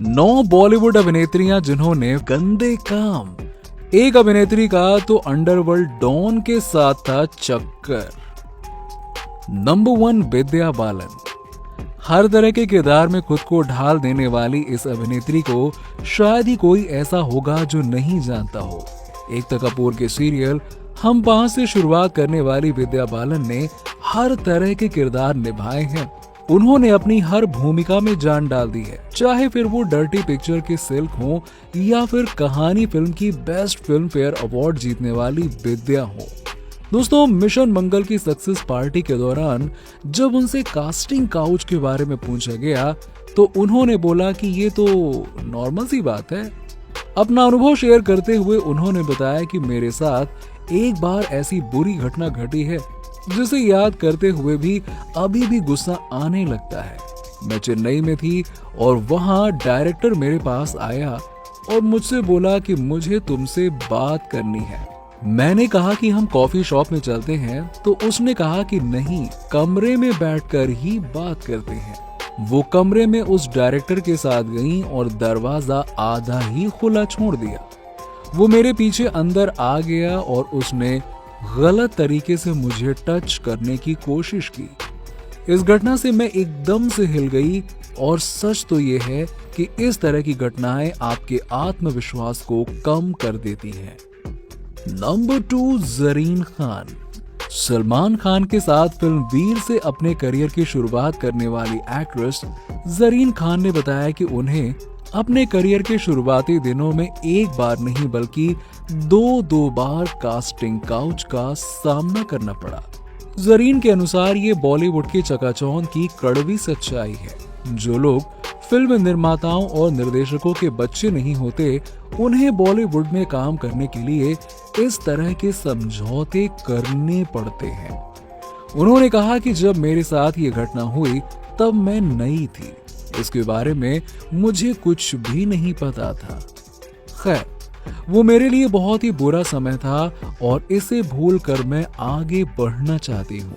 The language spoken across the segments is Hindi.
9 बॉलीवुड अभिनेत्रियां जिन्होंने गंदे काम। एक अभिनेत्री का तो अंडरवर्ल्ड डॉन के साथ था चक्कर। नंबर 1 विद्या बालन। हर तरह के किरदार में खुद को ढाल देने वाली इस अभिनेत्री को शायद ही कोई ऐसा होगा जो नहीं जानता हो। एकता कपूर के सीरियल हम 5 से शुरुआत करने वाली विद्या बालन ने हर तरह के किरदार निभाए हैं। उन्होंने अपनी हर भूमिका में जान डाल दी है, चाहे फिर वो डर्टी पिक्चर के सिल्क हो या फिर कहानी फिल्म की बेस्ट फिल्म फेयर अवार्ड जीतने वाली विद्या हो। दोस्तों, मिशन मंगल की सक्सेस पार्टी के दौरान जब उनसे कास्टिंग काउच के बारे में पूछा गया तो उन्होंने बोला कि ये तो नॉर्मल सी बात है। अपना अनुभव शेयर करते हुए उन्होंने बताया कि मेरे साथ एक बार ऐसी बुरी घटना घटी है जिसे याद करते हुए भी अभी भी गुस्सा आने लगता है। मैं चेन्नई में थी और वहां डायरेक्टर मेरे पास आया और मुझसे बोला कि मुझे तुमसे बात करनी है। मैंने कहा कि हम कॉफी शॉप में चलते हैं, तो उसने कहा कि नहीं, कमरे में बैठकर ही बात करते हैं। वो कमरे में उस डायरेक्टर के साथ गई और दरवाजा आधा ही खुला छोड़ दिया। वो मेरे पीछे अंदर आ गया और उसने गलत तरीके से मुझे टच करने की कोशिश की। इस घटना से मैं एकदम से हिल गई और सच तो ये है कि इस तरह की घटनाएं आपके आत्मविश्वास को कम कर देती हैं। नंबर 2 ज़रीन खान। सलमान खान के साथ फिल्म वीर से अपने करियर की शुरुआत करने वाली एक्ट्रेस ज़रीन खान ने बताया कि उन्हें अपने करियर के शुरुआती दिनों में एक बार नहीं बल्कि दो बार कास्टिंग काउच का सामना करना पड़ा। ज़रीन के अनुसार ये बॉलीवुड की चकाचौंध की कड़वी सच्चाई है। जो लोग फिल्म निर्माताओं और निर्देशकों के बच्चे नहीं होते, उन्हें बॉलीवुड में काम करने के लिए इस तरह के समझौते करने पड़ते हैं। उन्होंने कहा कि जब मेरे साथ ये घटना हुई तब मैं नई थी, इसके बारे में मुझे कुछ भी नहीं पता था। खैर, वो मेरे लिए बहुत ही बुरा समय था और इसे भूलकर मैं आगे बढ़ना चाहती हूँ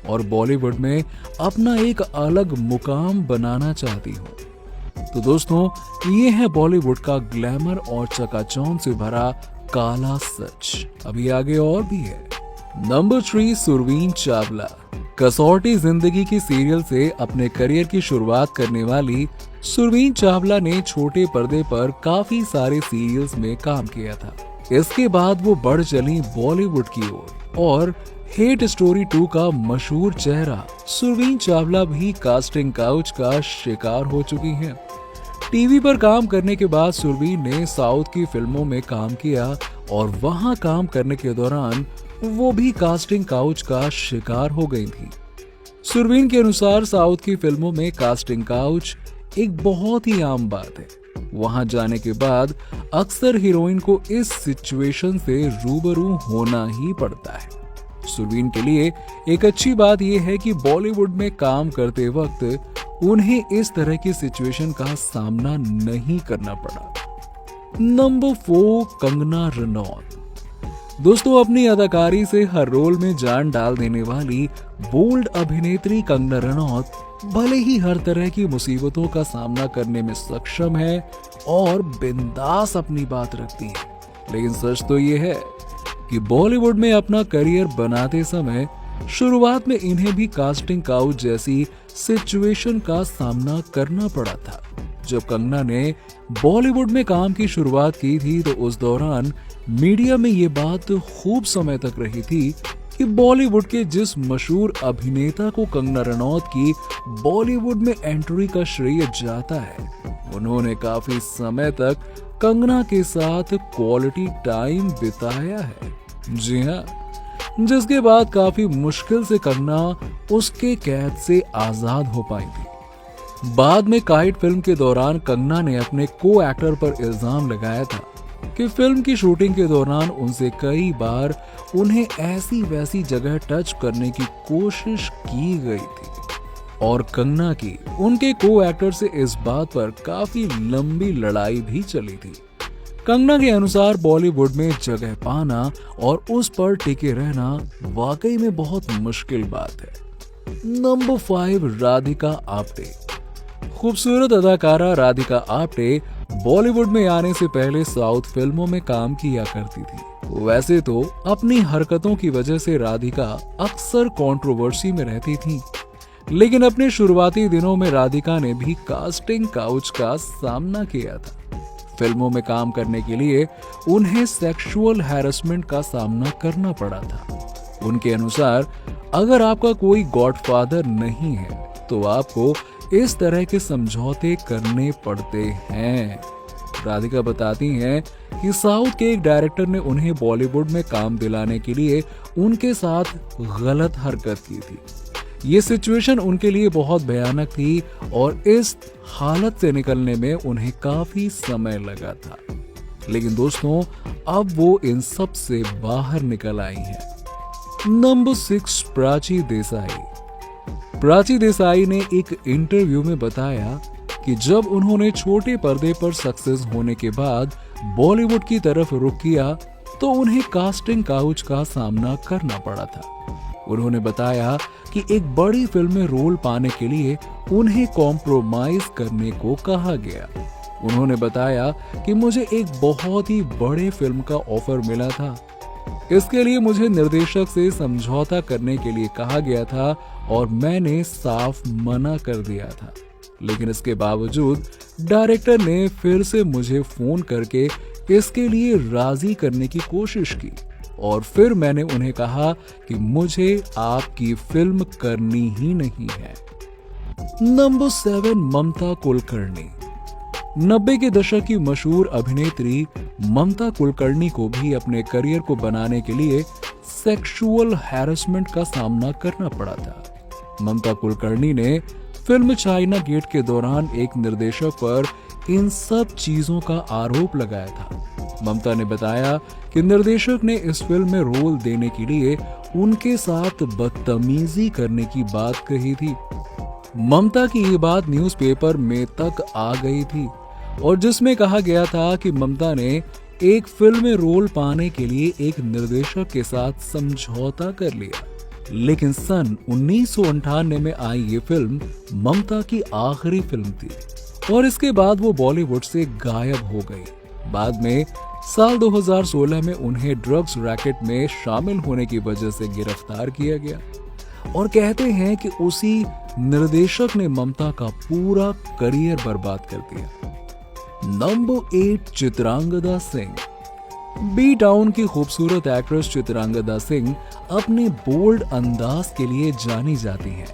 और बॉलीवुड में अपना एक अलग मुकाम बनाना चाहती हूँ। तो दोस्तों, ये है बॉलीवुड का ग्लैमर और चकाचौंध से भरा काला सच। अभी आगे और भी है। नंबर 3 सुरवीन चावला। कसौटी जिंदगी की सीरियल से अपने करियर की शुरुआत करने वाली सुरवीन चावला ने छोटे पर्दे पर काफी सारे सीरियल्स में काम किया था। इसके बाद वो बढ़ चली बॉलीवुड की ओर और हेट स्टोरी 2 का मशहूर चेहरा सुरवीन चावला भी कास्टिंग काउच का शिकार हो चुकी हैं। टीवी पर काम करने के बाद सुरवीन ने साउथ की फिल्मों में काम किया और वहां काम करने के दौरान वो भी कास्टिंग काउच का शिकार हो गई थी। सुरवीन के अनुसार साउथ की फिल्मों में कास्टिंग काउच एक बहुत ही आम बात है। वहां जाने के बाद अक्सर हीरोइन को इस सिचुएशन से रूबरू होना ही पड़ता है। सुरवीन के लिए एक अच्छी बात यह है कि बॉलीवुड में काम करते वक्त उन्हें इस तरह की सिचुएशन का सामना नहीं करना पड़ा। नंबर 4 कंगना रनौत। दोस्तों, अपनी अदाकारी से हर रोल में जान डाल देने वाली बोल्ड अभिनेत्री कंगना रनौत भले ही हर तरह की मुसीबतों का सामना करने में सक्षम है और बिंदास अपनी बात रखती है, लेकिन सच तो ये है कि बॉलीवुड में अपना करियर बनाते समय शुरुआत में इन्हें भी कास्टिंग काउच जैसी सिचुएशन का सामना करना पड़ा था। जब कंगना ने बॉलीवुड में काम की शुरुआत की थी तो उस दौरान मीडिया में ये बात खूब समय तक रही थी कि बॉलीवुड के जिस मशहूर अभिनेता को कंगना रनौत की बॉलीवुड में एंट्री का श्रेय जाता है, उन्होंने काफी समय तक कंगना के साथ क्वालिटी टाइम बिताया है। जी हाँ, जिसके बाद काफी मुश्किल से कंगना उसके कैद से आजाद हो पाई थी। बाद में काइट फिल्म के दौरान कंगना ने अपने को एक्टर पर इल्जाम लगाया था कि फिल्म की शूटिंग के दौरान उनसे कई बार उन्हें ऐसी वैसी जगह टच करने की कोशिश की गई थी और कंगना की उनके को एक्टर से इस बात पर काफी लंबी लड़ाई भी चली थी। कंगना के अनुसार बॉलीवुड में जगह पाना और उस पर टिके रहना वाकई में बहुत मुश्किल बात है। नंबर 5 राधिका आप्टे। खूबसूरत अदाकारा राधिका आप्टे बॉलीवुड में आने से पहले साउथ फिल्मों में काम किया करती थी। वैसे तो अपनी हरकतों की वजह से राधिका अक्सर कंट्रोवर्सी में रहती थी, लेकिन अपने शुरुआती दिनों में राधिका ने भी कास्टिंग काउच का सामना किया था। फिल्मों में काम करने के लिए उन्हें सेक्सुअल हैरेसमेंट का सामना करना पड़ा था। उनके अनुसार अगर आपका कोई गॉडफादर नहीं है तो आपको इस तरह के समझौते करने पड़ते हैं। राधिका बताती हैं कि साउथ के एक डायरेक्टर ने उन्हें बॉलीवुड में काम दिलाने के लिए उनके साथ गलत हरकत की थी। ये सिचुएशन उनके लिए बहुत भयानक थी और इस हालत से निकलने में उन्हें काफी समय लगा था। लेकिन दोस्तों, अब वो इन सब से बाहर निकल आई हैं। नंबर 6, प्राची देसाई। प्राची देसाई ने एक इंटरव्यू में बताया कि जब उन्होंने छोटे पर्दे पर सक्सेस होने के बाद बॉलीवुड की तरफ रुख किया तो उन्हें कास्टिंग काउच का सामना करना पड़ा था। उन्होंने बताया कि एक बड़ी फिल्म में रोल पाने के लिए उन्हें कॉम्प्रोमाइज करने को कहा गया। उन्होंने बताया कि मुझे एक बहुत ही बड़े फिल्म का ऑफर मिला था। इसके लिए मुझे निर्देशक से समझौता करने के लिए कहा गया था और मैंने साफ मना कर दिया था। लेकिन इसके बावजूद डायरेक्टर ने फिर से मुझे फोन करके इसके लिए राजी करने की कोशिश की और फिर मैंने उन्हें कहा कि मुझे आपकी फिल्म करनी ही नहीं है। नंबर 7, ममता कुलकर्णी। 90 के दशक की मशहूर अभिनेत्री ममता कुलकर्णी को भी अपने करियर को बनाने के लिए सेक्सुअल हैरेसमेंट का सामना करना पड़ा था। ममता कुलकर्णी ने फिल्म चाइना गेट के दौरान एक निर्देशक पर इन सब चीजों का आरोप लगाया था। ममता ने बताया कि निर्देशक ने इस फिल्म में रोल देने के लिए उनके साथ बदतमीजी करने की बात कही थी। ममता की ये बात न्यूज़पेपर में तक आ गई थी और जिसमें कहा गया था कि ममता ने एक फिल्म में रोल पाने के लिए एक निर्देशक के साथ समझौता कर लिया। लेकिन सन 1998 में आई ये फिल्म ममता की आखिरी फिल्म थी और इसके बाद वो बॉलीवुड से गायब हो गई। बाद में साल 2016 में उन्हें ड्रग्स रैकेट में शामिल होने की वजह से गिरफ्तार किया गया और कहते हैं कि उसी निर्देशक ने ममता का पूरा करियर बर्बाद कर दिया। Number 8, Chitrangada Singh. B town की खूबसूरत एक्ट्रेस चित्रांगदा सिंह अपने बोल्ड अंदाज के लिए जानी जाती हैं।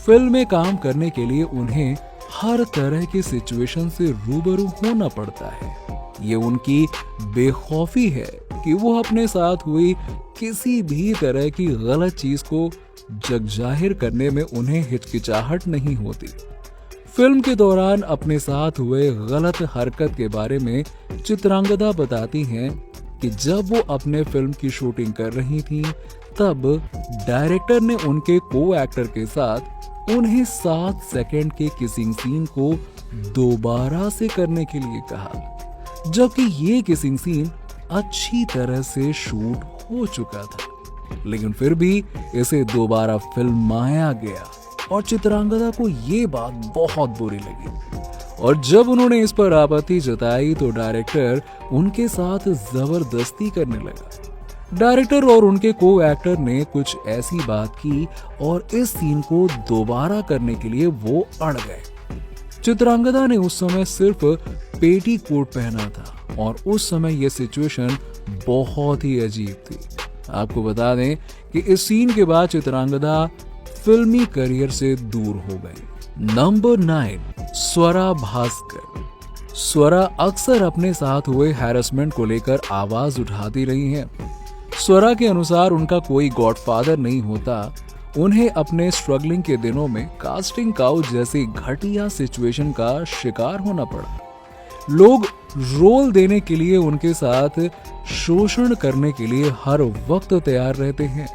फिल्म में काम करने के लिए उन्हें हर तरह की सिचुएशन से रूबरू होना पड़ता है। ये उनकी बेखौफी है कि वो अपने साथ हुई किसी भी तरह की गलत चीज को जगजाहिर करने में उन्हें हिचकिचाहट नहीं होती। फिल्म के दौरान अपने साथ हुए गलत हरकत के बारे में चित्रांगदा बताती हैं कि जब वो अपने फिल्म की शूटिंग कर रही थी तब डायरेक्टर ने उनके को एक्टर के साथ उन्हें 7 सेकंड के किसिंग सीन को दोबारा से करने के लिए कहा, जबकि ये किसिंग सीन अच्छी तरह से शूट हो चुका था। लेकिन फिर भी इसे दोबारा फिल्माया गया और चित्रांगदा को ये बात बहुत बुरी लगी और जब उन्होंने इस पर आपत्ति जताई तो डायरेक्टर उनके साथ जबरदस्ती करने लगा। डायरेक्टर और उनके को एक्टर ने कुछ ऐसी बात की और इस सीन को दोबारा करने के लिए वो अड़ गए। चित्रांगदा ने उस समय सिर्फ पेटी कोट पहना था और उस समय यह सिचुएशन बहुत ही अजीब थी। आपको बता दें कि इस सीन के बाद चित्रांगदा फिल्मी करियर से दूर हो गई। नंबर 9, स्वरा भास्कर। स्वरा अक्सर अपने साथ हुए हैरेसमेंट को लेकर आवाज उठाती रही हैं। स्वरा के अनुसार उनका कोई गॉडफादर नहीं होता। उन्हें अपने स्ट्रगलिंग के दिनों में कास्टिंग काउच जैसी घटिया सिचुएशन का शिकार होना पड़ा। लोग रोल देने के लिए उनके साथ शोषण करने के लिए हर वक्त तैयार रहते हैं।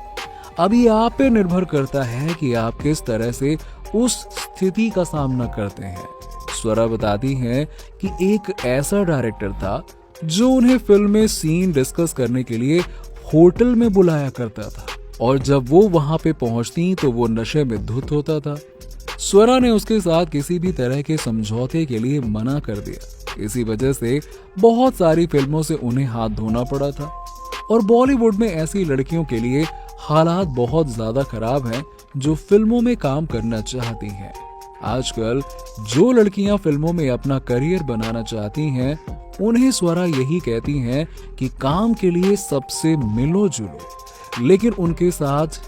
अब ये आप पे निर्भर करता है कि आप किस तरह से उस स्थिति का सामना करते हैं। स्वरा बताती हैं कि एक ऐसा डायरेक्टर था जो उन्हें फिल्म में सीन डिस्कस करने के लिए होटल में बुलाया करता था और जब वो वहां पे पहुंचती तो वो नशे में धुत होता था। स्वरा ने उसके साथ किसी भी तरह के समझौते के लिए मना कर दिया। इसी वजह से बहुत सारी फिल्मों से उन्हें हाथ धोना पड़ा था। और बॉलीवुड में ऐसी लड़कियों के लिए हालात बहुत ज्यादा खराब हैं जो फिल्मों में काम करना चाहती हैं। आजकल जो लड़कियां फिल्मों में अपना करियर बनाना चाहती हैं, उन्हें स्वरा यही कहती हैं कि काम के लिए सबसे मिलो जुलो, लेकिन उनके साथ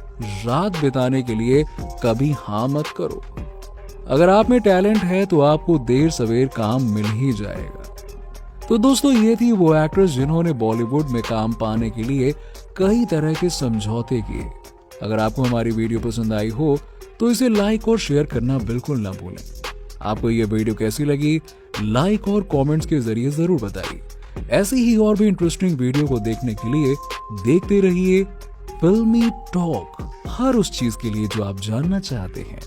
रात बिताने के लिए कभी हाँ मत करो। अगर आप में टैलेंट है तो आपको देर सवेर काम मिल ही जाएगा। तो दोस्तों, ये थी वो एक्ट्रेस जिन्होंने बॉलीवुड में काम पाने के लिए कई तरह के समझौते किए। अगर आपको हमारी वीडियो पसंद आई हो तो इसे लाइक और शेयर करना बिल्कुल ना भूलें। आपको ये वीडियो कैसी लगी, लाइक और कमेंट्स के जरिए जरूर बताइए। ऐसी ही और भी इंटरेस्टिंग वीडियो को देखने के लिए देखते रहिए फिल्मी टॉक, हर उस चीज के लिए जो आप जानना चाहते हैं।